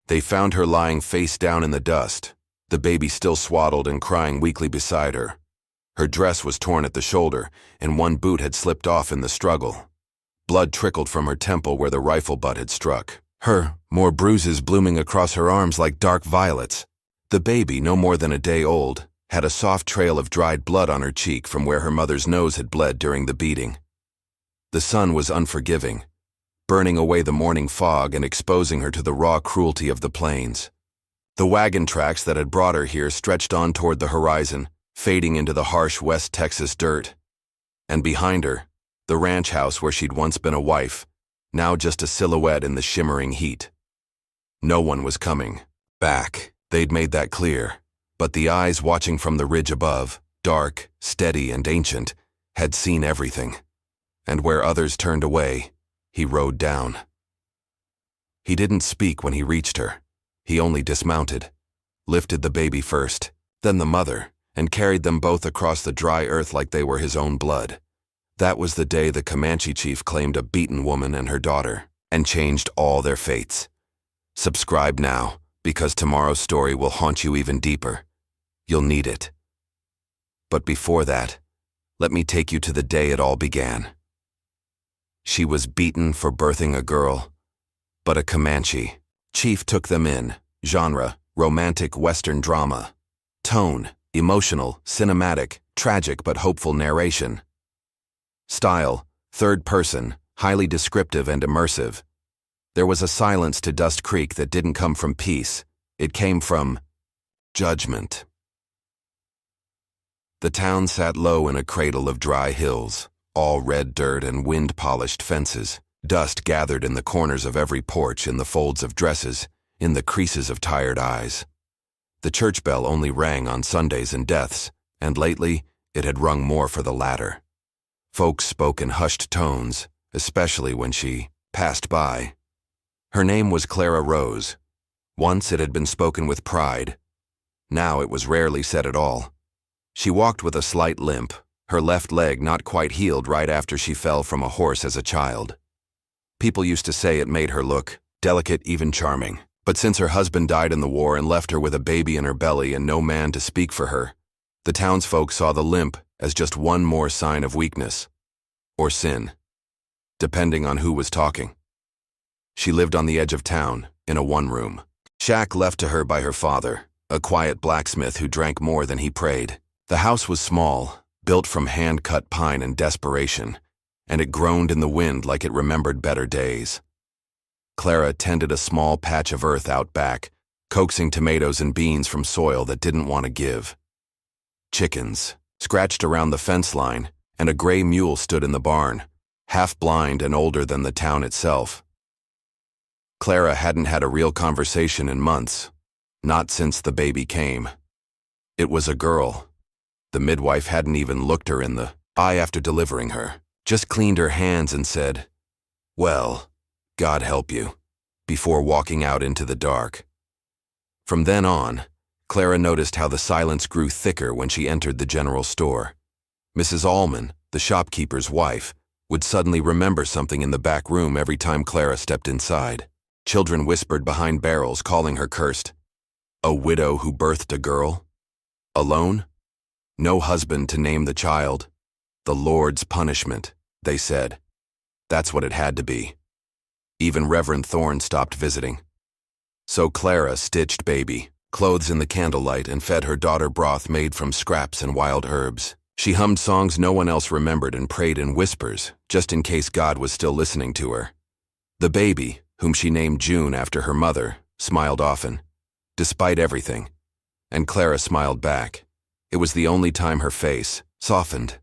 They found her lying face down in the dust, the baby still swaddled and crying weakly beside her. Her dress was torn at the shoulder, and one boot had slipped off in the struggle. Blood trickled from her temple where the rifle butt had struck. More bruises blooming across her arms like dark violets. The baby, no more than a day old, had a soft trail of dried blood on her cheek from where her mother's nose had bled during the beating. The sun was unforgiving, burning away the morning fog and exposing her to the raw cruelty of the plains. The wagon tracks that had brought her here stretched on toward the horizon, fading into the harsh West Texas dirt. And behind her, the ranch house where she'd once been a wife, now just a silhouette in the shimmering heat. No one was coming back, they'd made that clear, but the eyes watching from the ridge above, dark, steady, and ancient, had seen everything. And where others turned away, he rode down. He didn't speak when he reached her. He only dismounted, lifted the baby first, then the mother, and carried them both across the dry earth like they were his own blood. That was the day the Comanche chief claimed a beaten woman and her daughter, and changed all their fates. Subscribe now, because tomorrow's story will haunt you even deeper. You'll need it. But before that, let me take you to the day it all began. She was beaten for birthing a girl, but a Comanche. Chief took them in. Genre, romantic Western drama. Tone, emotional, cinematic, tragic but hopeful narration. Style, third person, highly descriptive and immersive. There was a silence to Dust Creek that didn't come from peace. It came from judgment. The town sat low in a cradle of dry hills, all red dirt and wind-polished fences. Dust gathered in the corners of every porch, in the folds of dresses, in the creases of tired eyes. The church bell only rang on Sundays and deaths, and lately it had rung more for the latter. Folks spoke in hushed tones, especially when she passed by. Her name was Clara Rose. Once it had been spoken with pride. Now it was rarely said at all. She walked with a slight limp, her left leg not quite healed right after she fell from a horse as a child. People used to say it made her look delicate, even charming. But since her husband died in the war and left her with a baby in her belly and no man to speak for her, the townsfolk saw the limp as just one more sign of weakness, or sin, depending on who was talking. She lived on the edge of town, in a one-room shack left to her by her father, a quiet blacksmith who drank more than he prayed. The house was small, built from hand-cut pine and desperation, and it groaned in the wind like it remembered better days. Clara tended a small patch of earth out back, coaxing tomatoes and beans from soil that didn't want to give. Chickens scratched around the fence line, and a gray mule stood in the barn, half blind and older than the town itself. Clara hadn't had a real conversation in months, not since the baby came. It was a girl. The midwife hadn't even looked her in the eye after delivering her, just cleaned her hands and said, "Well, God help you," before walking out into the dark. From then on, Clara noticed how the silence grew thicker when she entered the general store. Mrs. Allman, the shopkeeper's wife, would suddenly remember something in the back room every time Clara stepped inside. Children whispered behind barrels, calling her cursed. A widow who birthed a girl? Alone? No husband to name the child? The Lord's punishment, they said. That's what it had to be. Even Reverend Thorne stopped visiting. So Clara stitched baby, clothes in the candlelight, and fed her daughter broth made from scraps and wild herbs. She hummed songs no one else remembered and prayed in whispers, just in case God was still listening to her. The baby, whom she named June after her mother, smiled often, despite everything, and Clara smiled back. It was the only time her face softened.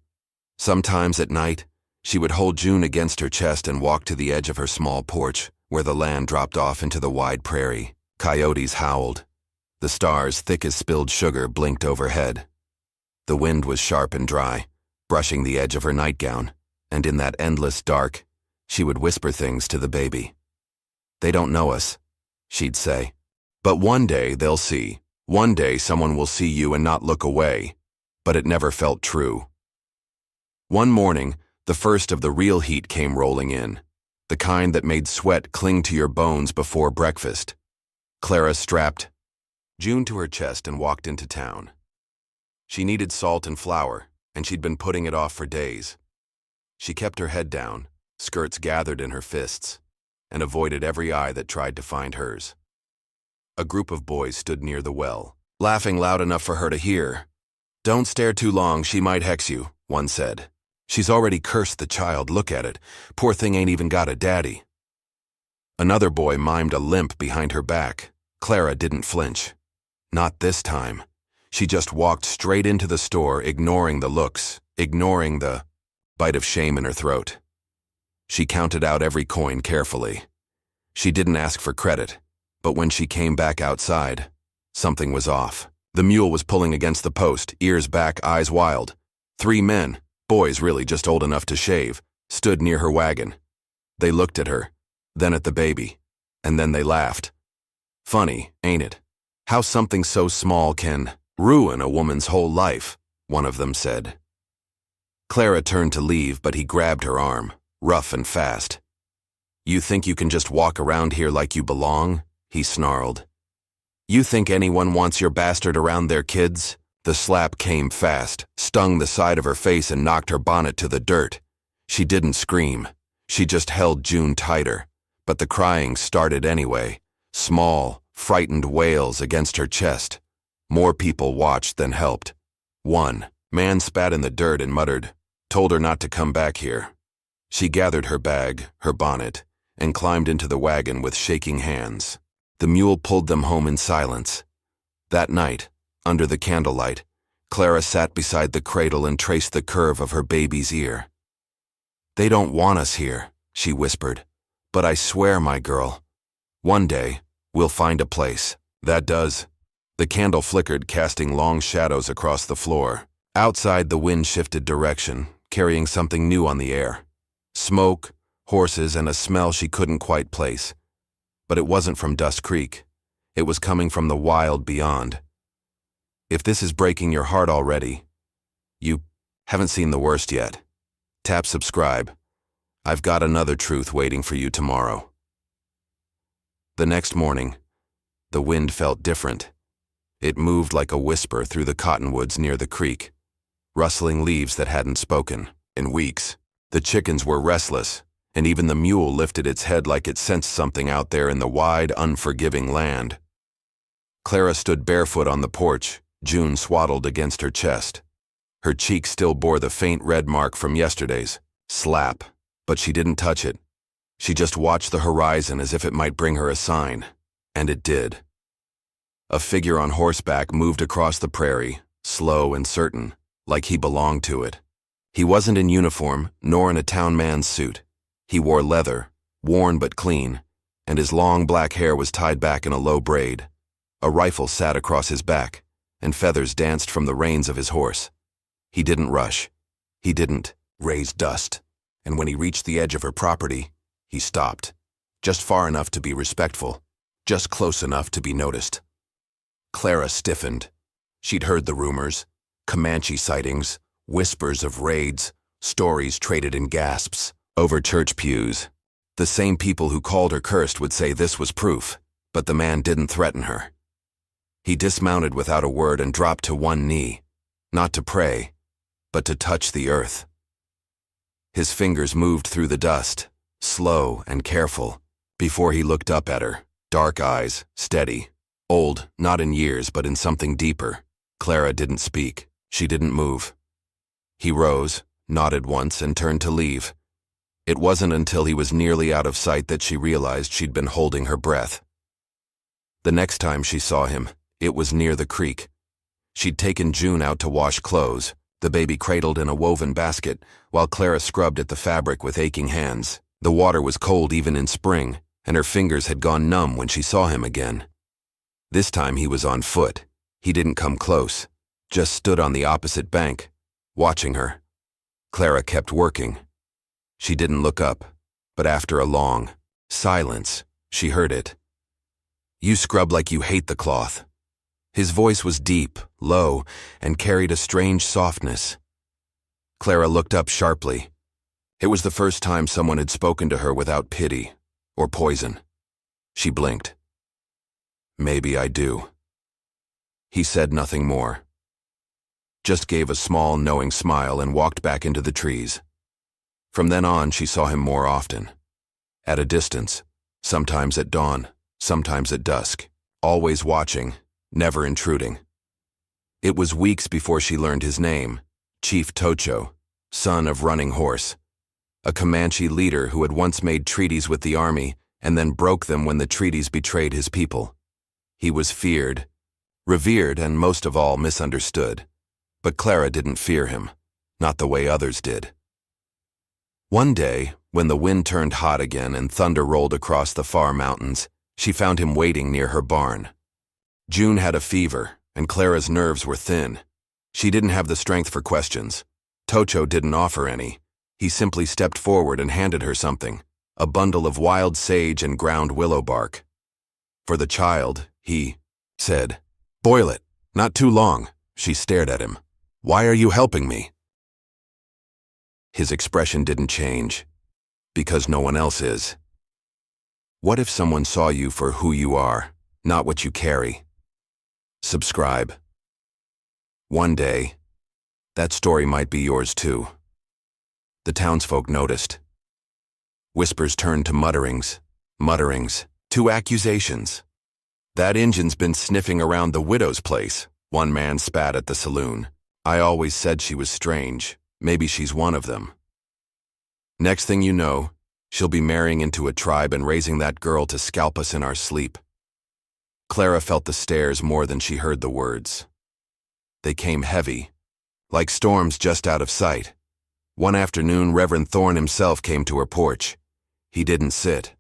Sometimes at night, she would hold June against her chest and walk to the edge of her small porch, where the land dropped off into the wide prairie. Coyotes howled. The stars, thick as spilled sugar, blinked overhead. The wind was sharp and dry, brushing the edge of her nightgown, and in that endless dark, she would whisper things to the baby. "They don't know us," she'd say. "But one day they'll see. One day someone will see you and not look away." But it never felt true. One morning, the first of the real heat came rolling in, the kind that made sweat cling to your bones before breakfast. Clara strapped June to her chest and walked into town. She needed salt and flour, and she'd been putting it off for days. She kept her head down, skirts gathered in her fists, and avoided every eye that tried to find hers. A group of boys stood near the well, laughing loud enough for her to hear. "Don't stare too long, she might hex you," one said. "She's already cursed the child, look at it. Poor thing ain't even got a daddy." Another boy mimed a limp behind her back. Clara didn't flinch. Not this time. She just walked straight into the store, ignoring the looks, ignoring the bite of shame in her throat. She counted out every coin carefully. She didn't ask for credit, but when she came back outside, something was off. The mule was pulling against the post, ears back, eyes wild. 3 men, boys really just old enough to shave, stood near her wagon. They looked at her, then at the baby, and then they laughed. "Funny, ain't it? How something so small can ruin a woman's whole life," one of them said. Clara turned to leave, but he grabbed her arm, rough and fast. "You think you can just walk around here like you belong?" he snarled. "You think anyone wants your bastard around their kids?" The slap came fast, stung the side of her face and knocked her bonnet to the dirt. She didn't scream. She just held June tighter, but the crying started anyway. Small, frightened wails against her chest. More people watched than helped. One man spat in the dirt and muttered, told her not to come back here. She gathered her bag, her bonnet, and climbed into the wagon with shaking hands. The mule pulled them home in silence. That night, under the candlelight, Clara sat beside the cradle and traced the curve of her baby's ear. "They don't want us here," she whispered. "But I swear, my girl, one day, we'll find a place. That does." The candle flickered, casting long shadows across the floor. Outside, the wind shifted direction, carrying something new on the air. Smoke, horses, and a smell she couldn't quite place. But it wasn't from Dust Creek. It was coming from the wild beyond. If this is breaking your heart already, you haven't seen the worst yet. Tap subscribe. I've got another truth waiting for you tomorrow. The next morning, the wind felt different. It moved like a whisper through the cottonwoods near the creek, rustling leaves that hadn't spoken in weeks. The chickens were restless, and even the mule lifted its head like it sensed something out there in the wide, unforgiving land. Clara stood barefoot on the porch, June swaddled against her chest. Her cheek still bore the faint red mark from yesterday's slap, but she didn't touch it. She just watched the horizon as if it might bring her a sign, and it did. A figure on horseback moved across the prairie, slow and certain, like he belonged to it. He wasn't in uniform, nor in a town man's suit. He wore leather, worn but clean, and his long black hair was tied back in a low braid. A rifle sat across his back, and feathers danced from the reins of his horse. He didn't rush. He didn't raise dust. And when he reached the edge of her property, he stopped, just far enough to be respectful, just close enough to be noticed. Clara stiffened. She'd heard the rumors, Comanche sightings, whispers of raids, stories traded in gasps over church pews. The same people who called her cursed would say this was proof, but the man didn't threaten her. He dismounted without a word and dropped to one knee, not to pray, but to touch the earth. His fingers moved through the dust, slow and careful, before he looked up at her, dark eyes, steady, old, not in years but in something deeper. Clara didn't speak. She didn't move. He rose, nodded once, and turned to leave. It wasn't until he was nearly out of sight that she realized she'd been holding her breath. The next time she saw him, it was near the creek. She'd taken June out to wash clothes, the baby cradled in a woven basket, while Clara scrubbed at the fabric with aching hands. The water was cold even in spring, and her fingers had gone numb when she saw him again. This time he was on foot. He didn't come close, just stood on the opposite bank, watching her. Clara kept working. She didn't look up, but after a long silence, she heard it. "You scrub like you hate the cloth." His voice was deep, low, and carried a strange softness. Clara looked up sharply. It was the first time someone had spoken to her without pity or poison. She blinked. Maybe I do. He said nothing more. Just gave a small, knowing smile and walked back into the trees. From then on, she saw him more often. At a distance, sometimes at dawn, sometimes at dusk, always watching, never intruding. It was weeks before she learned his name, Chief Tocho, son of Running Horse, a Comanche leader who had once made treaties with the army and then broke them when the treaties betrayed his people. He was feared, revered, and most of all misunderstood. But Clara didn't fear him, not the way others did. One day, when the wind turned hot again and thunder rolled across the far mountains, she found him waiting near her barn. June had a fever, and Clara's nerves were thin. She didn't have the strength for questions. Tocho didn't offer any. He simply stepped forward and handed her something, a bundle of wild sage and ground willow bark. For the child, he said, "Boil it, not too long." She stared at him. "Why are you helping me?" His expression didn't change. Because no one else is. What if someone saw you for who you are, not what you carry? Subscribe. One day, that story might be yours too. The townsfolk noticed. Whispers turned to mutterings, mutterings, to accusations. "That Injun's been sniffing around the widow's place," one man spat at the saloon. "I always said she was strange. Maybe she's one of them." Next thing you know, she'll be marrying into a tribe and raising that girl to scalp us in our sleep. Clara felt the stares more than she heard the words. They came heavy, like storms just out of sight. One afternoon, Reverend Thorne himself came to her porch. He didn't sit.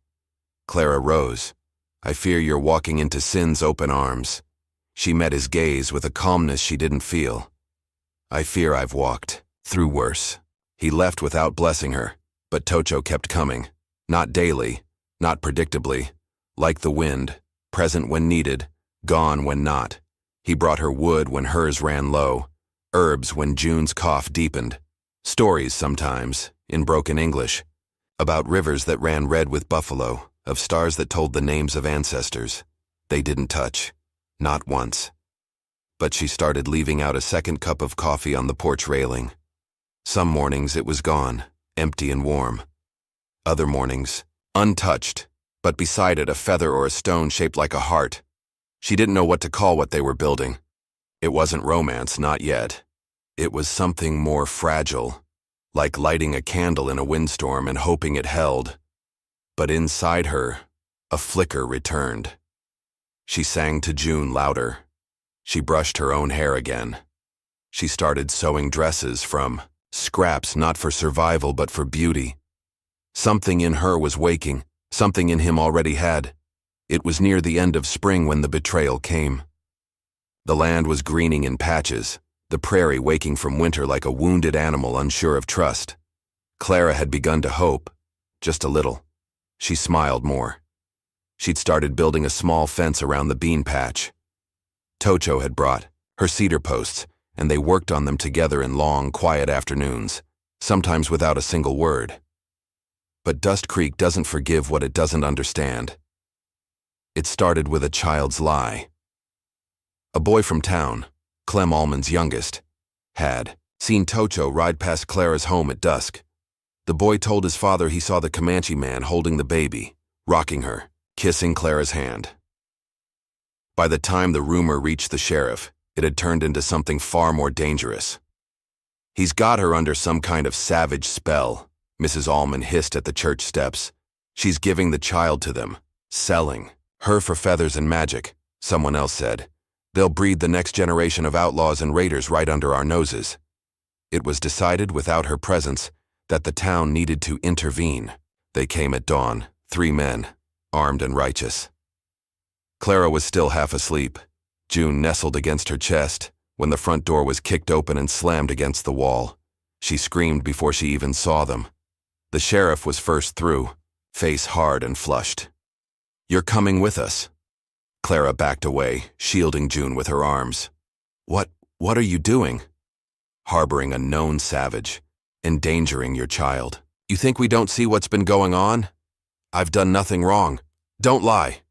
Clara rose. "I fear you're walking into sin's open arms." She met his gaze with a calmness she didn't feel. "I fear I've walked through worse." He left without blessing her, but Tocho kept coming. Not daily, not predictably. Like the wind, present when needed, gone when not. He brought her wood when hers ran low, herbs when June's cough deepened, stories sometimes, in broken English, about rivers that ran red with buffalo, of stars that told the names of ancestors. They didn't touch, not once. But she started leaving out a second cup of coffee on the porch railing. Some mornings it was gone, empty and warm. Other mornings, untouched, but beside it a feather or a stone shaped like a heart. She didn't know what to call what they were building. It wasn't romance, not yet. It was something more fragile, like lighting a candle in a windstorm and hoping it held. But inside her, a flicker returned. She sang to June louder. She brushed her own hair again. She started sewing dresses from scraps not for survival but for beauty. Something in her was waking, something in him already had. It was near the end of spring when the betrayal came. The land was greening in patches, the prairie waking from winter like a wounded animal unsure of trust. Clara had begun to hope, just a little. She smiled more. She'd started building a small fence around the bean patch. Tocho had brought her cedar posts, and they worked on them together in long, quiet afternoons, sometimes without a single word. But Dust Creek doesn't forgive what it doesn't understand. It started with a child's lie. A boy from town, Clem Allman's youngest, had seen Tocho ride past Clara's home at dusk. The boy told his father he saw the Comanche man holding the baby, rocking her, kissing Clara's hand. By the time the rumor reached the sheriff, it had turned into something far more dangerous. "He's got her under some kind of savage spell," Mrs. Allman hissed at the church steps. "She's giving the child to them, selling her for feathers and magic," someone else said. "They'll breed the next generation of outlaws and raiders right under our noses." It was decided without her presence that the town needed to intervene. They came at dawn, 3 men, armed and righteous. Clara was still half asleep. June nestled against her chest when the front door was kicked open and slammed against the wall. She screamed before she even saw them. The sheriff was first through, face hard and flushed. "You're coming with us." Clara backed away, shielding June with her arms. What are you doing?" "Harboring a known savage, endangering your child. You think we don't see what's been going on? I've done nothing wrong. Don't lie."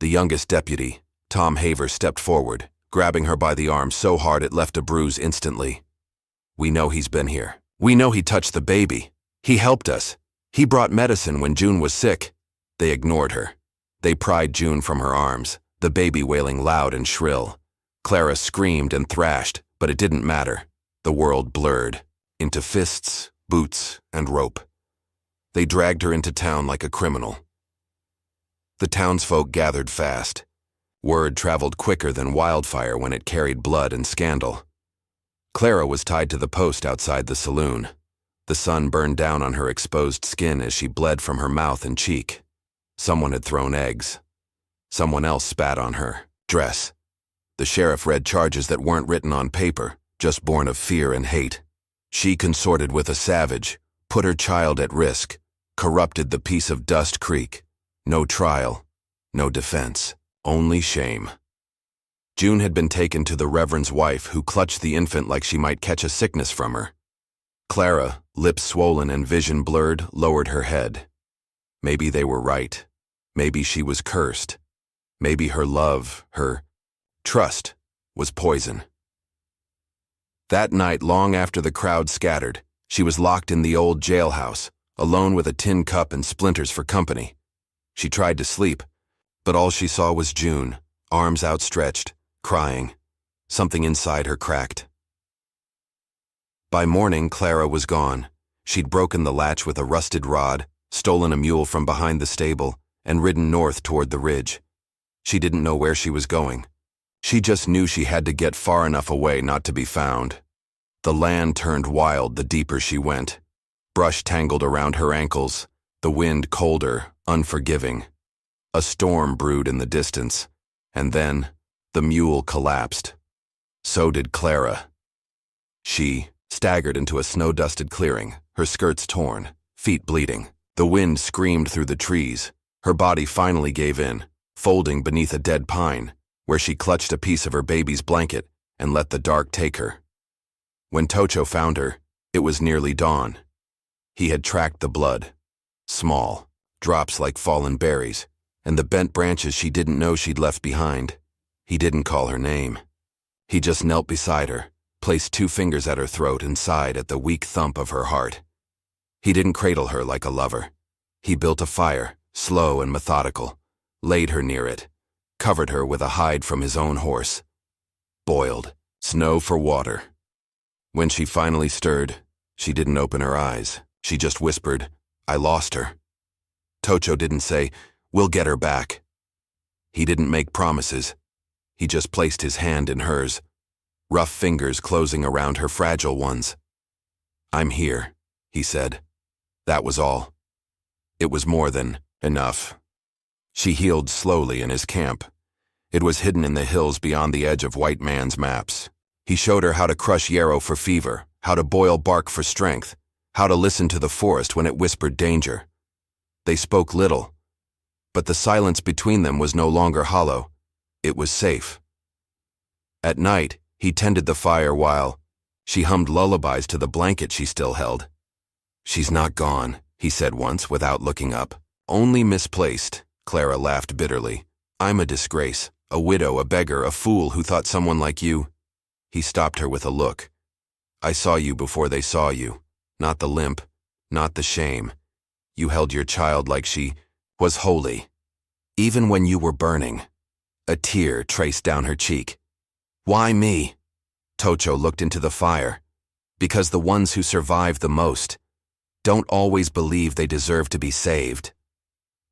The youngest deputy, Tom Haver stepped forward, grabbing her by the arm so hard it left a bruise instantly. "We know he's been here. We know he touched the baby. He helped us. He brought medicine when June was sick." They ignored her. They pried June from her arms, the baby wailing loud and shrill. Clara screamed and thrashed, but it didn't matter. The world blurred into fists, boots, and rope. They dragged her into town like a criminal. The townsfolk gathered fast. Word traveled quicker than wildfire when it carried blood and scandal. Clara was tied to the post outside the saloon. The sun burned down on her exposed skin as she bled from her mouth and cheek. Someone had thrown eggs. Someone else spat on her dress. The sheriff read charges that weren't written on paper, just born of fear and hate. She consorted with a savage, put her child at risk, corrupted the peace of Dust Creek. No trial, no defense, only shame. June had been taken to the Reverend's wife, who clutched the infant like she might catch a sickness from her. Clara, lips swollen and vision blurred, lowered her head. Maybe they were right. Maybe she was cursed. Maybe her love, her trust, was poison. That night, long after the crowd scattered, she was locked in the old jailhouse, alone with a tin cup and splinters for company. She tried to sleep, but all she saw was June, arms outstretched, crying. Something inside her cracked. By morning, Clara was gone. She'd broken the latch with a rusted rod, stolen a mule from behind the stable, and ridden north toward the ridge. She didn't know where she was going. She just knew she had to get far enough away not to be found. The land turned wild the deeper she went. Brush tangled around her ankles, the wind colder, unforgiving. A storm brewed in the distance, and then the mule collapsed. So did Clara. She staggered into a snow-dusted clearing, her skirts torn, feet bleeding. The wind screamed through the trees. Her body finally gave in, folding beneath a dead pine, where she clutched a piece of her baby's blanket and let the dark take her. When Tocho found her, it was nearly dawn. He had tracked the blood. Small, drops like fallen berries, and the bent branches she didn't know she'd left behind. He didn't call her name. He just knelt beside her, placed 2 fingers at her throat and sighed at the weak thump of her heart. He didn't cradle her like a lover. He built a fire, slow and methodical, laid her near it, covered her with a hide from his own horse. Boiled, snow for water. When she finally stirred, she didn't open her eyes. She just whispered, "I lost her." Tocho didn't say, "We'll get her back." He didn't make promises. He just placed his hand in hers, rough fingers closing around her fragile ones. "I'm here," he said. That was all. It was more than enough. She healed slowly in his camp. It was hidden in the hills beyond the edge of white man's maps. He showed her how to crush yarrow for fever, how to boil bark for strength, how to listen to the forest when it whispered danger. They spoke little, but the silence between them was no longer hollow. It was safe. At night, he tended the fire while she hummed lullabies to the blanket she still held. "She's not gone," he said once without looking up. "Only misplaced." Clara laughed bitterly. "I'm a disgrace, a widow, a beggar, a fool who thought someone like you." He stopped her with a look. "I saw you before they saw you. Not the limp, not the shame. You held your child like she was holy. Even when you were burning." A tear traced down her cheek. "Why me?" Tocho looked into the fire. "Because the ones who survive the most don't always believe they deserve to be saved.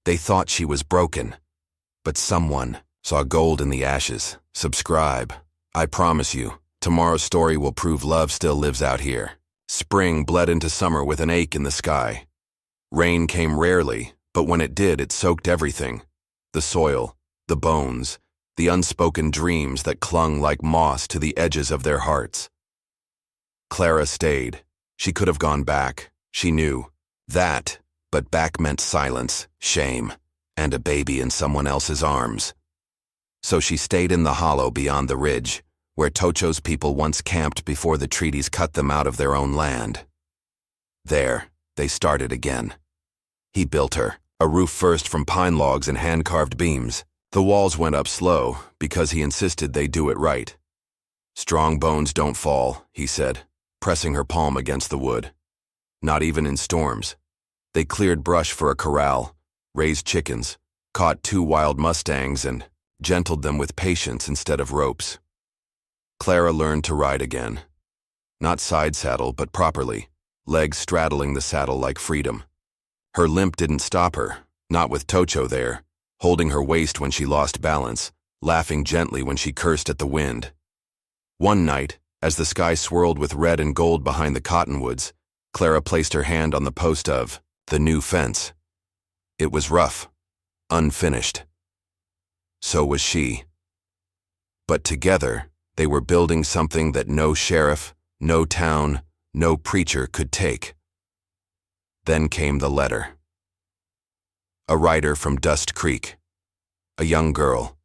They thought she was broken, but someone saw gold in the ashes. Subscribe. I promise you, tomorrow's story will prove love still lives out here." Spring bled into summer with an ache in the sky. Rain came rarely, but when it did, it soaked everything. The soil, the bones, the unspoken dreams that clung like moss to the edges of their hearts. Clara stayed. She could have gone back. She knew that, but back meant silence, shame, and a baby in someone else's arms. So she stayed in the hollow beyond the ridge, where Tocho's people once camped before the treaties cut them out of their own land. There, they started again. He built her, a roof first from pine logs and hand-carved beams, The walls went up slow because he insisted they do it right. "Strong bones don't fall," he said, pressing her palm against the wood. "Not even in storms." They cleared brush for a corral, raised chickens, caught 2 wild mustangs, and gentled them with patience instead of ropes. Clara learned to ride again. Not side saddle, but properly, legs straddling the saddle like freedom. Her limp didn't stop her, not with Tocho there, holding her waist when she lost balance, laughing gently when she cursed at the wind. One night, as the sky swirled with red and gold behind the cottonwoods, Clara placed her hand on the post of the new fence. It was rough, unfinished. So was she. But together, they were building something that no sheriff, no town, no preacher could take. Then came the letter. A writer from Dust Creek, a young girl,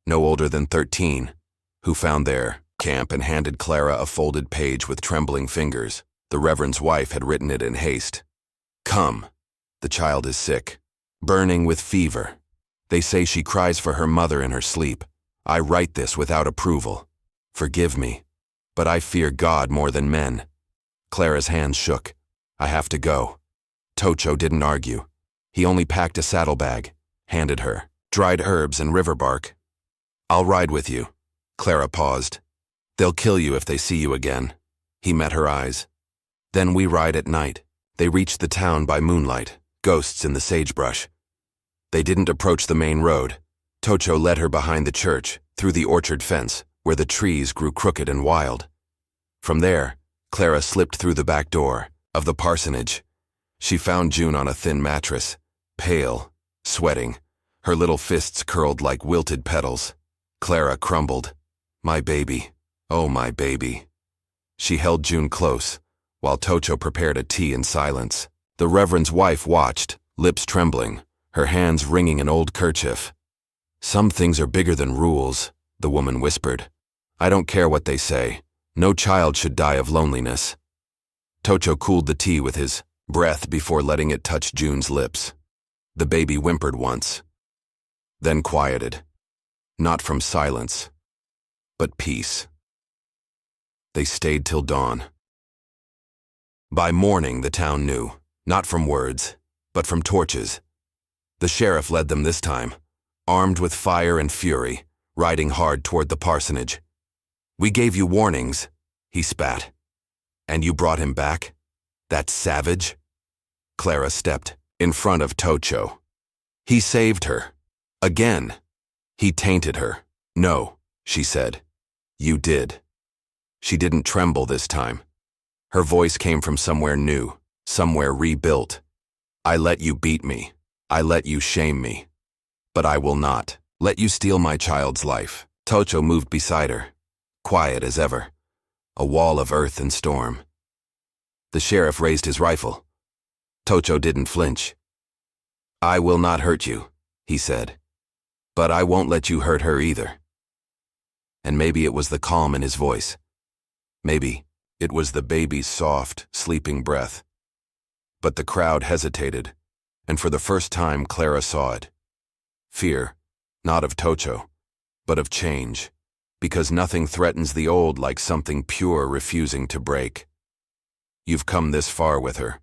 no older than 13, who found their camp and handed Clara a folded page with trembling fingers. The Reverend's wife had written it in haste. "Come. The child is sick, burning with fever. They say she cries for her mother in her sleep. I write this without approval. Forgive me, but I fear God more than men." Clara's hands shook. "I have to go." Tocho didn't argue. He only packed a saddlebag, handed her dried herbs and river bark. "I'll ride with you." Clara paused. "They'll kill you if they see you again." He met her eyes. "Then we ride at night." They reached the town by moonlight, ghosts in the sagebrush. They didn't approach the main road. Tocho led her behind the church, through the orchard fence, where the trees grew crooked and wild. From there, Clara slipped through the back door of the parsonage. She found June on a thin mattress, pale, sweating, her little fists curled like wilted petals. Clara crumbled. "My baby, oh my baby." She held June close, while Tocho prepared a tea in silence. The Reverend's wife watched, lips trembling, her hands wringing an old kerchief. "Some things are bigger than rules," the woman whispered. "I don't care what they say. No child should die of loneliness." Tocho cooled the tea with his breath before letting it touch June's lips. The baby whimpered once, then quieted. Not from silence, but peace. They stayed till dawn. By morning, the town knew, not from words, but from torches. The sheriff led them this time, armed with fire and fury, riding hard toward the parsonage. "We gave you warnings," he spat. "And you brought him back? That savage?" Clara stepped in front of Tocho. "He saved her. Again. He tainted her." "No," she said. "You did." She didn't tremble this time. Her voice came from somewhere new, somewhere rebuilt. "I let you beat me. I let you shame me. But I will not let you steal my child's life." Tocho moved beside her, quiet as ever, a wall of earth and storm. The sheriff raised his rifle. Tocho didn't flinch. "I will not hurt you," he said. "But I won't let you hurt her either." And maybe it was the calm in his voice. Maybe it was the baby's soft, sleeping breath. But the crowd hesitated, and for the first time Clara saw it. Fear, not of Tocho, but of change, because nothing threatens the old like something pure refusing to break. You've come this far with her.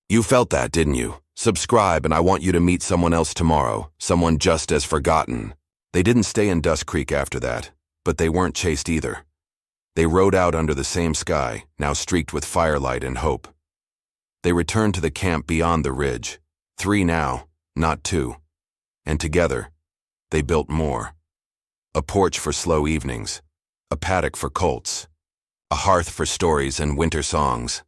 You felt that, didn't you? Subscribe, and I want you to meet someone else tomorrow, someone just as forgotten. They didn't stay in Dust Creek after that, but they weren't chased either. They rode out under the same sky, now streaked with firelight and hope. They returned to the camp beyond the ridge, 3 now, not 2. And together, they built more. A porch for slow evenings, a paddock for colts, a hearth for stories and winter songs.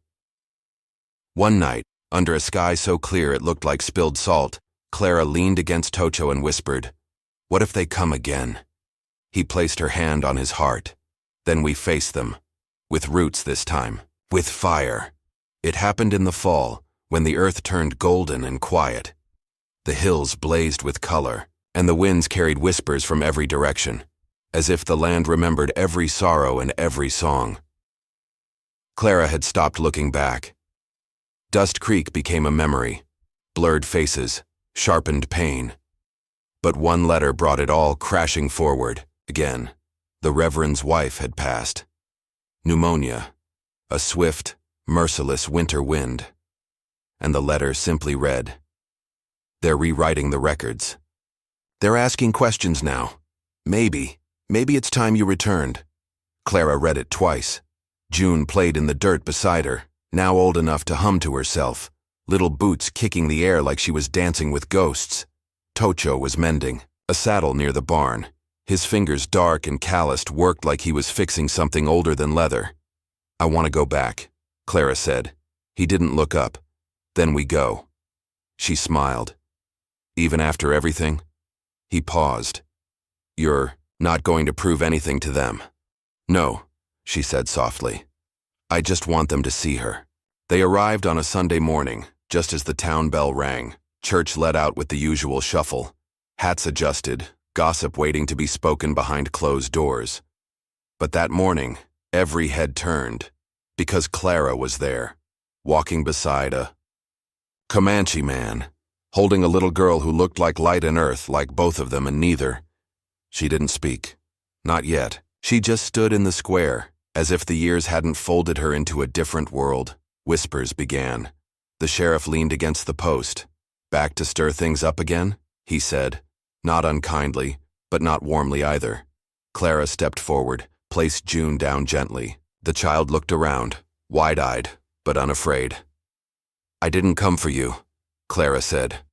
One night, under a sky so clear it looked like spilled salt, Clara leaned against Tocho and whispered, "What if they come again?" He placed her hand on his heart. Then we faced them, with roots this time, with fire. It happened in the fall, when the earth turned golden and quiet. The hills blazed with color, and the winds carried whispers from every direction, as if the land remembered every sorrow and every song. Clara had stopped looking back. Dust Creek became a memory, blurred faces, sharpened pain. But one letter brought it all crashing forward. Again, the Reverend's wife had passed. Pneumonia, a swift, merciless winter wind. And the letter simply read, "They're rewriting the records. They're asking questions now. Maybe it's time you returned." Clara read it twice. June played in the dirt beside her, now old enough to hum to herself, little boots kicking the air like she was dancing with ghosts. Tocho was mending a saddle near the barn. His fingers, dark and calloused, worked like he was fixing something older than leather. "I want to go back," Clara said. He didn't look up. "Then we go." She smiled. "Even after everything?" He paused. "You're not going to prove anything to them?" "No," she said softly. "I just want them to see her." They arrived on a Sunday morning, just as the town bell rang. Church let out with the usual shuffle. Hats adjusted, gossip waiting to be spoken behind closed doors. But that morning, every head turned, because Clara was there, walking beside a Comanche man, holding a little girl who looked like light and earth, like both of them and neither. She didn't speak. Not yet. She just stood in the square, as if the years hadn't folded her into a different world. Whispers began. The sheriff leaned against the post. "Back to stir things up again?" he said, not unkindly, but not warmly either. Clara stepped forward, placed June down gently. The child looked around, wide-eyed, but unafraid. "I didn't come for you," Clara said.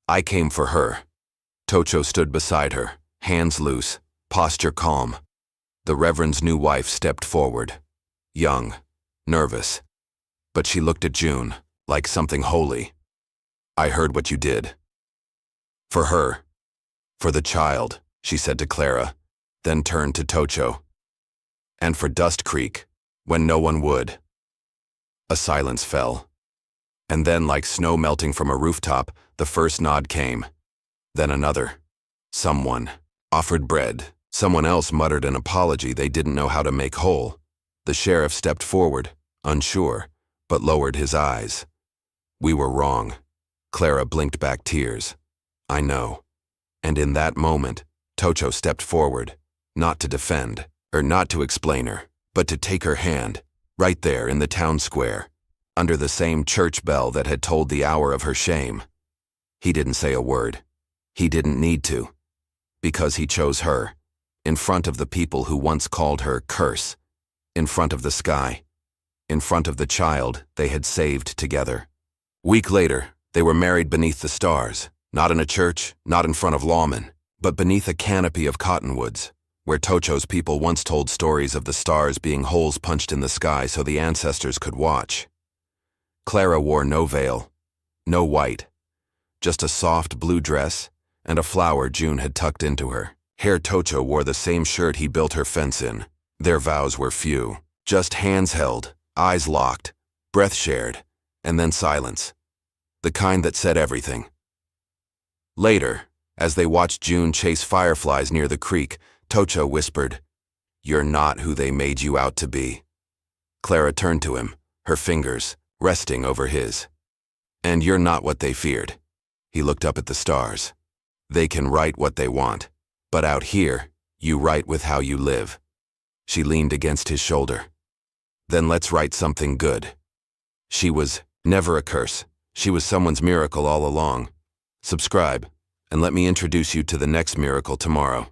"I came for her." Tocho stood beside her, hands loose, posture calm. The Reverend's new wife stepped forward, young, nervous. But she looked at June, like something holy. "I heard what you did. For her. For the child," she said to Clara, then turned to Tocho. "And for Dust Creek, when no one would." A silence fell. And then, like snow melting from a rooftop, the first nod came. Then another. Someone offered bread. Someone else muttered an apology they didn't know how to make whole. The sheriff stepped forward, unsure, but lowered his eyes. "We were wrong." Clara blinked back tears. "I know." And in that moment, Tocho stepped forward, not to defend, or not to explain her, but to take her hand, right there in the town square, under the same church bell that had tolled the hour of her shame. He didn't say a word. He didn't need to. Because he chose her, in front of the people who once called her Curse, in front of the sky, in front of the child they had saved together. Week later, they were married beneath the stars, not in a church, not in front of lawmen, but beneath a canopy of cottonwoods, where Tocho's people once told stories of the stars being holes punched in the sky so the ancestors could watch. Clara wore no veil, no white, just a soft blue dress and a flower June had tucked into her. Herr Tocho wore the same shirt he built her fence in. Their vows were few, just hands held, eyes locked, breath shared, and then silence, the kind that said everything. Later, as they watched June chase fireflies near the creek, Tocho whispered, "You're not who they made you out to be." Clara turned to him, her fingers resting over his. "And you're not what they feared." He looked up at the stars. "They can write what they want, but out here, you write with how you live." She leaned against his shoulder. "Then let's write something good." She was never a curse. She was someone's miracle all along. Subscribe, and let me introduce you to the next miracle tomorrow.